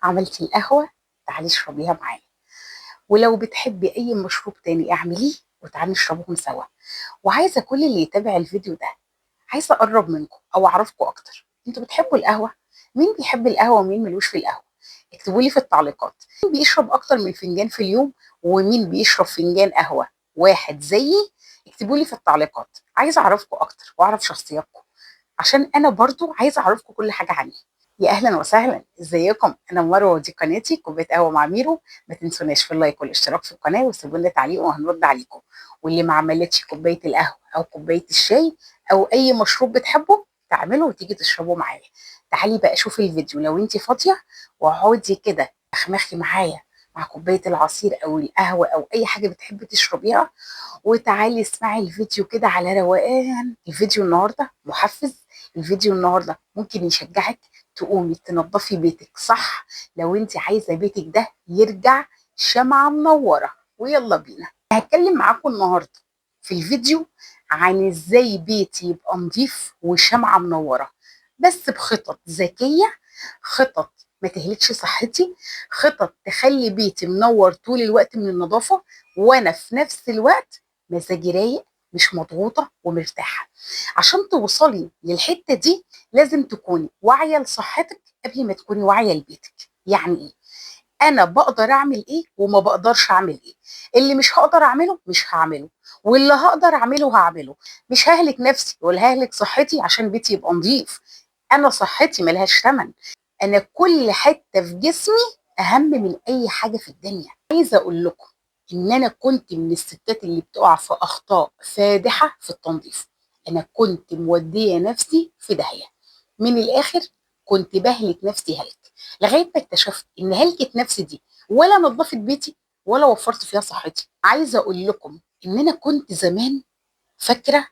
عملتي القهوة؟ تعالي اشربيها معايا. ولو بتحبي أي مشروب تاني اعمليه وتعالي نشربهم سوا. وعايزة كل اللي يتابع الفيديو ده، عايزة أقرب منكم أو أعرفكم أكتر. أنتوا بتحبوا القهوة؟ مين بيحب القهوة ومين ملوش في القهوة؟ اكتبوا لي في التعليقات مين بيشرب أكتر من فنجان في اليوم، ومين بيشرب فنجان قهوة واحد زيي. اكتبوا لي في التعليقات، عايزة أعرفكم أكتر وأعرف شخصياتكم، عشان أنا برضو عايزة أعرفكم كل حاجة عني. يا اهلا وسهلا، ازيكم؟ انا مروه ودي قناتي كوبايه قهوه مع ميرو. ما تنسوناش في اللايك والاشتراك في القناه وسيبوا لنا تعليق وهنرد عليكم. واللي ما عملتش كوبايه القهوه او كوبايه الشاي او اي مشروب بتحبه تعمله وتيجي تشربه معايا. تعالي بقى شوفي الفيديو لو انت فاضيه، واقعدي كده اخمخي معايا مع كوبايه العصير او القهوه او اي حاجه بتحبي تشربيها، وتعالي اسمعي الفيديو كده على روقان. الفيديو النهارده محفز، الفيديو النهارده ممكن يشجعك تقومي تنظفي بيتك صح، لو انت عايزه بيتك ده يرجع شمعة منورة. ويلا بينا، هتكلم معاكم النهارده في الفيديو عن ازاي بيتي يبقى نظيف وشمعة منورة، بس بخطط ذكية، خطط ما تهلكش صحتي، خطط تخلي بيتي منور طول الوقت من النظافة، وانا في نفس الوقت مزاجي رايق، مش مضغوطة ومرتاحة. عشان توصلي للحتة دي لازم تكوني واعية لصحتك قبل ما تكوني واعية لبيتك. يعني ايه؟ انا بقدر اعمل ايه وما بقدرش اعمل ايه. اللي مش هقدر اعمله مش هعمله، واللي هقدر اعمله هعمله. مش ههلك نفسي ولا ههلك صحتي عشان بيتي يبقى نظيف. انا صحتي ملهاش ثمن. انا كل حتة في جسمي اهم من اي حاجة في الدنيا. عايزة اقول لكم ان انا كنت من الستات اللي بتقع في اخطاء فادحة في التنظيف. انا كنت مودية نفسي في داهية، من الاخر كنت بهلك نفسي هلك، لغايه ما اكتشفت ان هلكه نفسي دي ولا نظفت بيتي ولا وفرت فيها صحتي. عايزه اقول لكم ان انا كنت زمان فاكره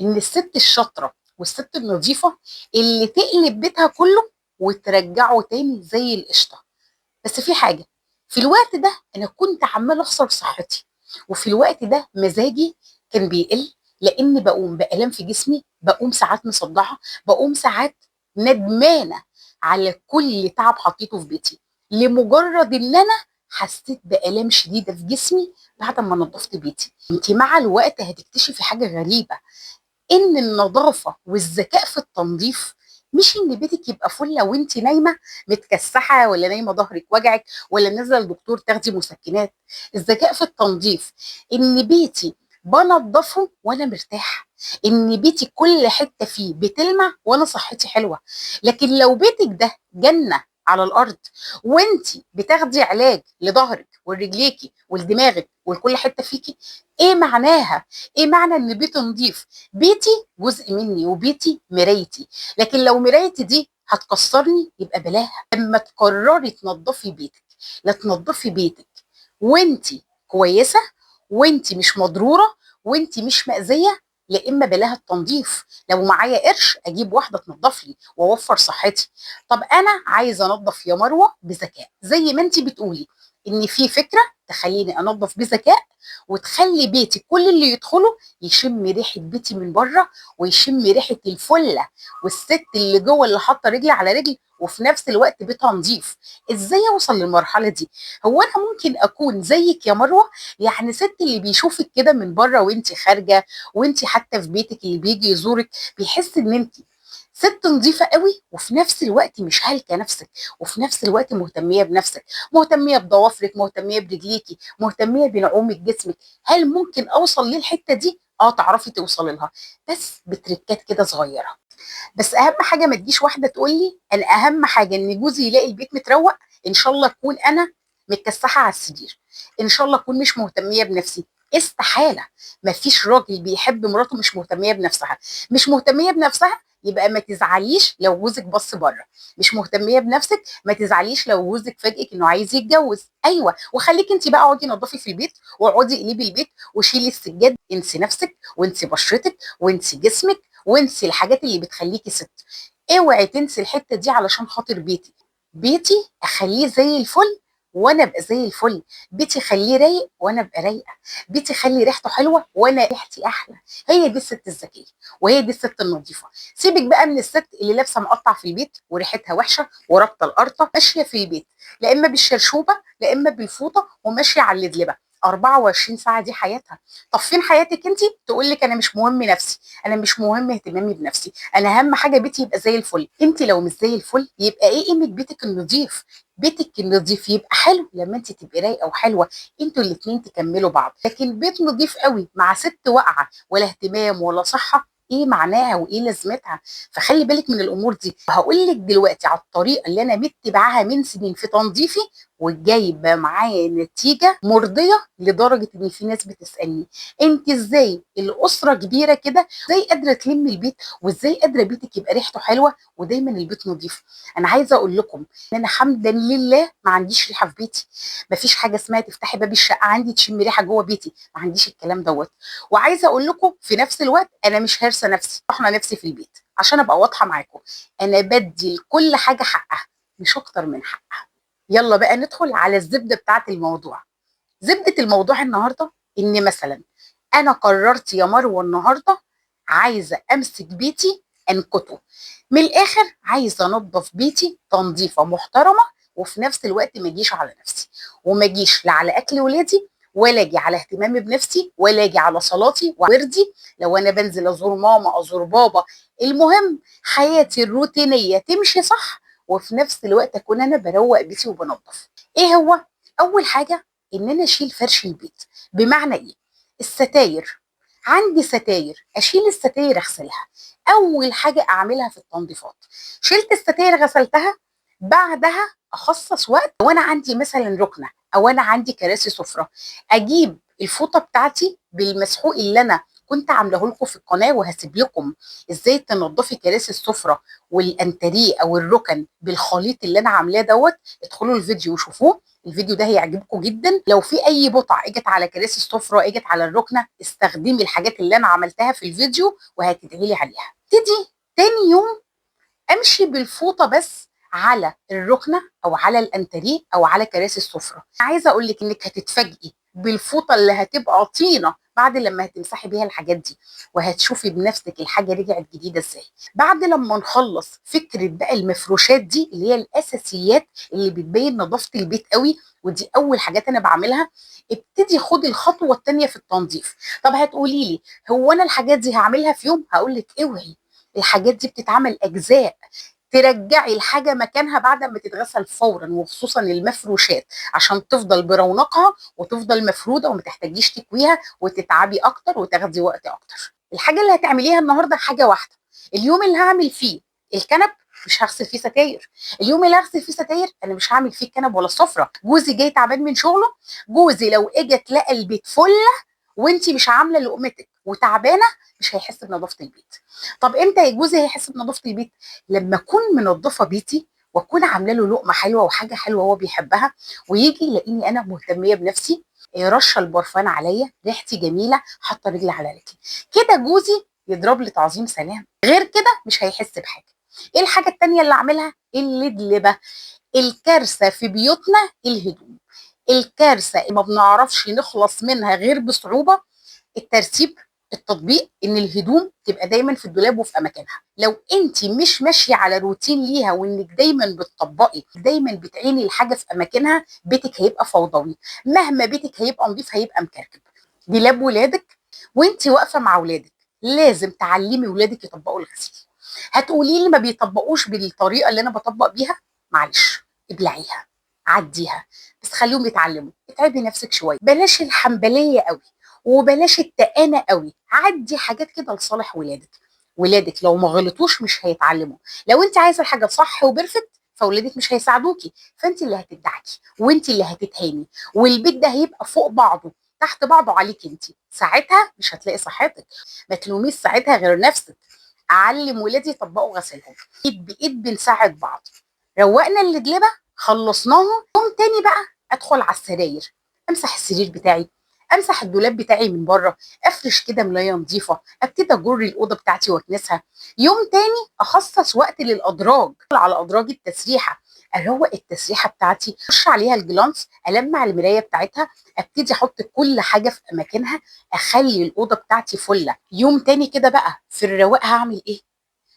ان الست الشاطره والست النظيفه اللي تقلب بيتها كله وترجعه تاني زي القشطه. بس في حاجه، في الوقت ده انا كنت عماله اخسر صحتي، وفي الوقت ده مزاجي كان بيقل، لان بقوم بالام في جسمي، بقوم ساعات مصدعه، بقوم ساعات ندمانه على كل تعب حطيته في بيتي، لمجرد ان انا حسيت بالام شديده في جسمي بعد ما نظفت بيتي. انت مع الوقت هتكتشفي حاجه غريبه، ان النظافه والذكاء في التنظيف مش ان بيتك يبقى فله وانت نايمه متكسحه، ولا نايمه ظهرك وجعك، ولا نازله الدكتور تاخدي مسكنات. الذكاء في التنظيف ان بيتي بنضفه وانا مرتاحه، ان بيتي كل حته فيه بتلمع وانا صحتي حلوه. لكن لو بيتك ده جنه على الارض، وانت بتاخدي علاج لظهرك ولرجليكي ولدماغك ولكل حته فيكي، ايه معناها؟ ايه معنى ان بيت نظيف؟ بيتي جزء مني وبيتي مرايتي، لكن لو مرايتي دي هتكسرني يبقى بلاها. لما تقرري تنظفي بيتك، لا تنظفي بيتك وانتي كويسه، وانتي مش مضروره، وانتي مش مأذيه، لا اما بلاها التنظيف. لو معايا قرش اجيب واحده تنظف لي واوفر صحتي. طب انا عايزه انظف يا مروه بذكاء، زي ما انتي بتقولي ان في فكره تخليني انظف بذكاء، وتخلي بيتي كل اللي يدخله يشم ريحه بيتي من بره، ويشم ريحه الفله والست اللي جوه اللي حاطه رجل على رجل، وفي نفس الوقت بيتها نظيف. ازاي اوصل للمرحله دي؟ هو انا ممكن اكون زيك يا مروه؟ يعني ست اللي بيشوفك كده من بره وانت خارجه، وانت حتى في بيتك اللي بيجي يزورك بيحس ان انت ست نظيفه قوي، وفي نفس الوقت مش هالكه نفسك، وفي نفس الوقت مهتميه بنفسك، مهتميه بضوافرك، مهتميه برجليكي، مهتميه بنعومه جسمك. هل ممكن اوصل للحته دي؟ اه، تعرفي توصلي لها، بس بتركات كده صغيره. بس اهم حاجه ما تجيش واحده تقول لي انا اهم حاجه ان جوزي يلاقي البيت متروق، ان شاء الله اكون انا متكسحه على السرير، ان شاء الله اكون مش مهتميه بنفسي. استحاله. ما فيش راجل بيحب مراته مش مهتميه بنفسها. مش مهتميه بنفسها يبقى ما تزعليش لو جوزك بص بره. مش مهتميه بنفسك ما تزعليش لو جوزك فاجئك انه عايز يتجوز. ايوه، وخليك انت بقى اقعدي نظفي في البيت، واقعدي قلبي البيت، وشيلي السجاد. انسي نفسك وانسي بشرتك وانسي جسمك وانسي الحاجات اللي بتخليكي ست. اوعي تنسي الحته دي علشان خاطر بيتي. بيتي اخليه زي الفل، وانا ابقى زي الفل. بيتي خليه رايق وانا ابقى رايقه. بيتي خلي ريحته حلوه وانا ريحتي احلى. هي دي الست الذكيه، وهي دي الست النظيفه. سيبك بقى من الست اللي لابسه مقطع في البيت وريحتها وحشه ورابطه القرطه ماشيه في البيت، لا اما بالشرشوبه لا اما بالفوطه وماشيه على اللدلبه 24 ساعه. دي حياتها. طب فين حياتك انت؟ تقول لك انا مش مهم نفسي، انا مش مهم اهتمامي بنفسي، انا اهم حاجه بيتي يبقى زي الفل. انت لو مش زي الفل يبقى ايه قيمه بيتك النظيف؟ بيتك النظيف يبقى حلو لما انت تبقي رايقه وحلوه، انتوا الاثنين تكملوا بعض. لكن بيت نظيف قوي مع ست واقعه ولا اهتمام ولا صحه، ايه معناها وايه لازمتها؟ فخلي بالك من الامور دي. وهقول لك دلوقتي على الطريقه اللي انا متبعاها من سنين في تنظيفي وجايبه معايا نتيجه مرضيه، لدرجه ان في ناس بتسالني انت ازاي الاسره كبيره كده ازاي قادره تلمي البيت وازاي قادره بيتك يبقى ريحته حلوه ودايما البيت نظيف. انا عايزه اقول لكم ان انا حمدا لله ما عنديش ريحه في بيتي. ما فيش حاجه اسمها تفتحي باب الشقه عندي تشمي ريحه جوه بيتي، ما عنديش الكلام دوت. وعايزه اقول لكم في نفس الوقت انا مش هارسه نفسي طحنه نفسي في البيت. عشان ابقى واضحه معاكم، انا بدي لكل حاجه حقها مش اكتر من حقها. يلا بقى ندخل على الزبده بتاعت الموضوع. زبده الموضوع النهارده ان مثلا انا قررت يا مروه النهارده عايزه امسك بيتي انكته. من الاخر عايزه انظف بيتي تنظيفه محترمه، وفي نفس الوقت ما اجيش على نفسي وما اجيش لا على اكل ولادي ولا اجي على اهتمامي بنفسي ولا اجي على صلاتي ووردي. لو انا بنزل ازور ماما ازور بابا، المهم حياتي الروتينيه تمشي صح، وفي نفس الوقت اكون انا بروق بيتي وبنظف. ايه هو؟ اول حاجه ان انا اشيل فرش البيت. بمعنى ايه؟ الستاير. عندي ستاير، اشيل الستاير اغسلها. اول حاجه اعملها في التنظيفات، شلت الستاير غسلتها، بعدها اخصص وقت. وانا عندي مثلا ركنه او انا عندي كراسي سفره، اجيب الفوطه بتاعتي بالمسحوق اللي انا كنت عاملاه لكم في القناه، وهسيب لكم ازاي تنضفي كراسي السفره والانتريه او الركن بالخليط اللي انا عاملاه دوت. ادخلوا الفيديو وشوفوه، الفيديو ده هيعجبكم جدا. لو في اي بقع اجت على كراسي السفره اجت على الركنه، استخدمي الحاجات اللي انا عملتها في الفيديو وهتدعي لي عليها. تدي تاني يوم امشي بالفوطه بس على الركنه او على الانتريه او على كراسي السفره. عايزه اقول لك انك هتتفاجئي بالفوطه اللي هتبقى طينه بعد لما هتمسحي بيها الحاجات دي، وهتشوفي بنفسك الحاجه رجعت جديده ازاي. بعد لما نخلص فكره بقى المفروشات دي اللي هي الاساسيات اللي بتبين نظافه البيت قوي، ودي اول حاجات انا بعملها، ابتدي خدي الخطوه الثانيه في التنظيف. طب هتقولي لي هو انا الحاجات دي هعملها في يوم؟ هقول لك اوعي، الحاجات دي بتتعمل اجزاء. ترجعي الحاجه مكانها بعد ما تتغسل فورا، وخصوصا المفروشات عشان تفضل برونقها وتفضل مفروده وما تحتاجيش تكويها وتتعبي اكتر وتاخدي وقت اكتر. الحاجه اللي هتعمليها النهارده حاجه واحده. اليوم اللي هعمل فيه الكنب مش هغسل فيه ستاير. اليوم اللي هغسل فيه ستاير انا مش هعمل فيه الكنب ولا السفره. جوزي جاي تعبان من شغله، جوزي لو اجى تلاقى البيت فله وانت مش عامله لقمتك وتعبانه، مش هيحس بنظافه البيت. طب امتى يا جوزي هيحس بنظافه البيت؟ لما اكون منظفه بيتي واكون عامله له لقمه حلوه وحاجه حلوه هو بيحبها، ويجي يلاقيني انا مهتميه بنفسي، رشه البرفان عليا، ريحتي جميله، حاطه رجلي على رجلي، كده جوزي يضرب لي تعظيم سلام. غير كده مش هيحس بحاجه. ايه الحاجه التانيه اللي اعملها؟ اللدلبه. الكارثه في بيوتنا الهدوم. الكارثه ما بنعرفش نخلص منها غير بصعوبه. الترتيب، التطبيق، ان الهدوم تبقى دايما في الدولاب وفي اماكنها. لو انت مش ماشيه على روتين ليها وانك دايما بتطبقي دايما بتعيني الحاجه في اماكنها، بيتك هيبقى فوضوي. مهما بيتك هيبقى نظيف هيبقى مكركب. دولاب ولادك وانت واقفه مع ولادك لازم تعلمي ولادك يطبقوا الغسيل. هتقولي لي ما بيطبقوش بالطريقه اللي انا بطبق بيها، معلش ابلعيها، عديها، بس خليهم يتعلموا. اتعبي نفسك شويه، بلاش الحنبليه قوي وبلاش التقانه قوي. عدي حاجات كده لصالح ولادك. ولادك لو ما غلطوش مش هيتعلموا. لو انت عايزه الحاجه صح وبرفكت فولادك مش هيساعدوكي، فانت اللي هتدعكي وانت اللي هتتهاني، والبيت ده هيبقى فوق بعضه تحت بعضه عليك انت. ساعتها مش هتلاقي صحتك. ما تلوميش ساعتها غير نفسك. اعلم ولادي يطبقوا غسيلهم، ايد بايد بنساعد بعض. روقنا اللجلبه، خلصناها، يوم تاني بقى ادخل على السراير، امسح السرير بتاعي، امسح الدولاب بتاعي من بره، افرش كده ملايه نظيفه، ابتدي اجر الاوضه بتاعتي واكنسها. يوم تاني اخصص وقت للادراج، على ادراج التسريحه. اروق التسريحه بتاعتي، اخش عليها الجلانس، المع المرايه بتاعتها، ابتدي احط كل حاجه في اماكنها، اخلي الاوضه بتاعتي فله. يوم تاني كده بقى في الرواق هعمل ايه؟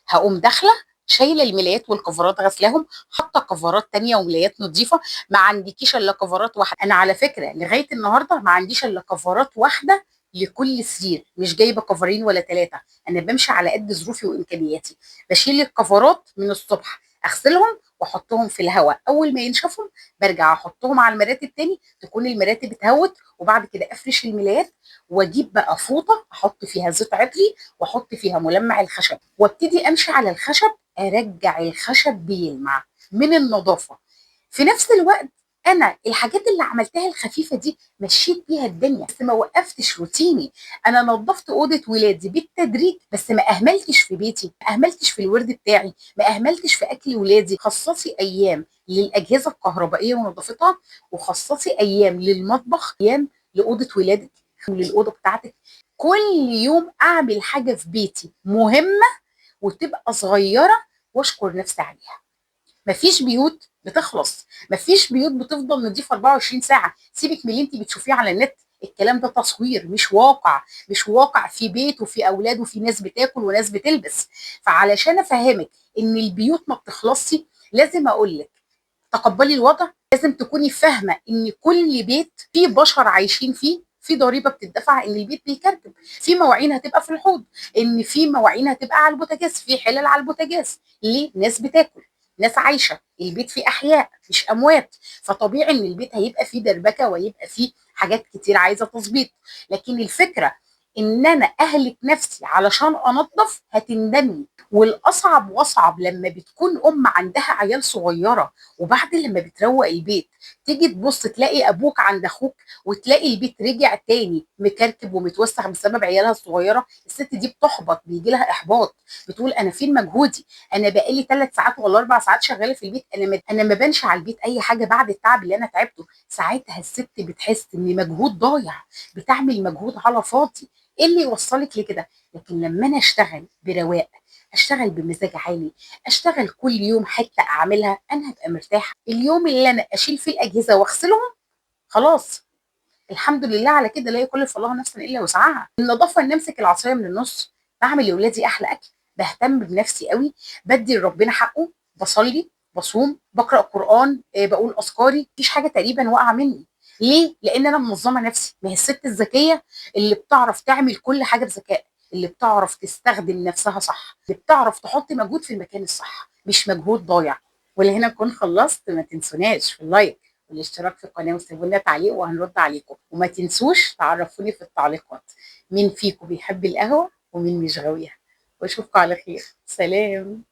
هقوم داخله شايله الملايات والكفرات غسلاهم، حاطه كفرات تانية وملايات نظيفه. ما عندكيش الا كفرات واحده؟ انا على فكره لغايه النهارده ما عنديش الا كفرات واحده لكل سرير، مش جايبه كفرين ولا ثلاثه. انا بمشي على قد ظروفي وامكانياتي. بشيل الكفرات من الصبح، اغسلهم واحطهم في الهواء، اول ما ينشفوا برجع احطهم على المراتب تاني، تكون المراتب اتهوت، وبعد كده افرش الملايات، واجيب بقى فوطه احط فيها زيت عطري، واحط فيها ملمع الخشب، وابتدي امشي على الخشب، ارجع الخشب بيلمع من النظافه. في نفس الوقت انا الحاجات اللي عملتها الخفيفه دي مشيت بيها الدنيا، بس ما وقفتش روتيني. انا نظفت اوضه ولادي بالتدريج، بس ما اهملتش في بيتي، ما اهملتش في الورد بتاعي، ما اهملتش في اكل ولادي. خصصي ايام للاجهزه الكهربائيه ونظافتها، وخصصي ايام للمطبخ، ايام لاوضه ولادك وللاوضه بتاعتك. كل يوم اعمل حاجه في بيتي مهمه وتبقى صغيره، واشكر نفسي عليها. مفيش بيوت بتخلص، مفيش بيوت بتفضل نظيفه 24 ساعه. سيبك من اللي انت بتشوفيه على النت، الكلام ده تصوير مش واقع، مش واقع في بيت وفي اولاد وفي ناس بتاكل وناس بتلبس. فعلشان افهمك ان البيوت ما بتخلصش، لازم اقول لك تقبلي الوضع. لازم تكوني فاهمه ان كل بيت فيه بشر عايشين فيه، في ضريبه بتدفع ان البيت بيكركب، في مواعين هتبقى في الحوض، ان في مواعين هتبقى على البوتاجاز، في حلل على البوتاجاز. ليه؟ ناس بتاكل، ناس عايشه، البيت فيه احياء مش اموات. فطبيعي ان البيت هيبقى فيه دربكه وهيبقى فيه حاجات كتير عايزه تظبيط. لكن الفكره ان انا اهلك نفسي علشان انظف، هتندمي. والاصعب واصعب لما بتكون ام عندها عيال صغيره، وبعد لما بتروق البيت تيجي تبص تلاقي ابوك عند اخوك، وتلاقي البيت رجع تاني مكركب ومتوسخ بسبب عيالها الصغيره. الست دي بتحبط، بيجي لها احباط، بتقول انا فين مجهودي؟ انا بقالي 3 ساعات ولا 4 ساعات شغاله في البيت، انا ما بانش على البيت اي حاجه بعد التعب اللي انا تعبته. ساعتها الست بتحس ان مجهود ضايع، بتعمل مجهود على فاضي. ايه اللي يوصلك لكده؟ لكن لما انا اشتغل برواق، اشتغل بمزاج عالي، اشتغل كل يوم حته اعملها، انا هبقى مرتاحه. اليوم اللي انا اشيل فيه الاجهزه واغسلهم، خلاص الحمد لله على كده، لا يكلف الله نفسا الا وسعها. النظافه ان امسك العصايه من النص، بعمل لاولادي احلى اكل، بهتم بنفسي قوي، بدي لربنا حقه، بصلي، بصوم، بقرا قران، بقول اذكاري، مفيش حاجه تقريبا واقعه مني. ليه؟ لان انا منظمه نفسي. ما هي الست الذكيه اللي بتعرف تعمل كل حاجه بذكاء، اللي بتعرف تستخدم نفسها صح، اللي بتعرف تحط مجهود في المكان الصح، مش مجهود ضايع. ولهنا نكون خلصت. ما تنسوناش في اللايك والاشتراك في القناه، وسيبوا لنا تعليق وهنرد عليكم. وما تنسوش تعرفوني في التعليقات مين فيكم بيحب القهوه ومين مش غاويها. واشوفكم على خير. سلام.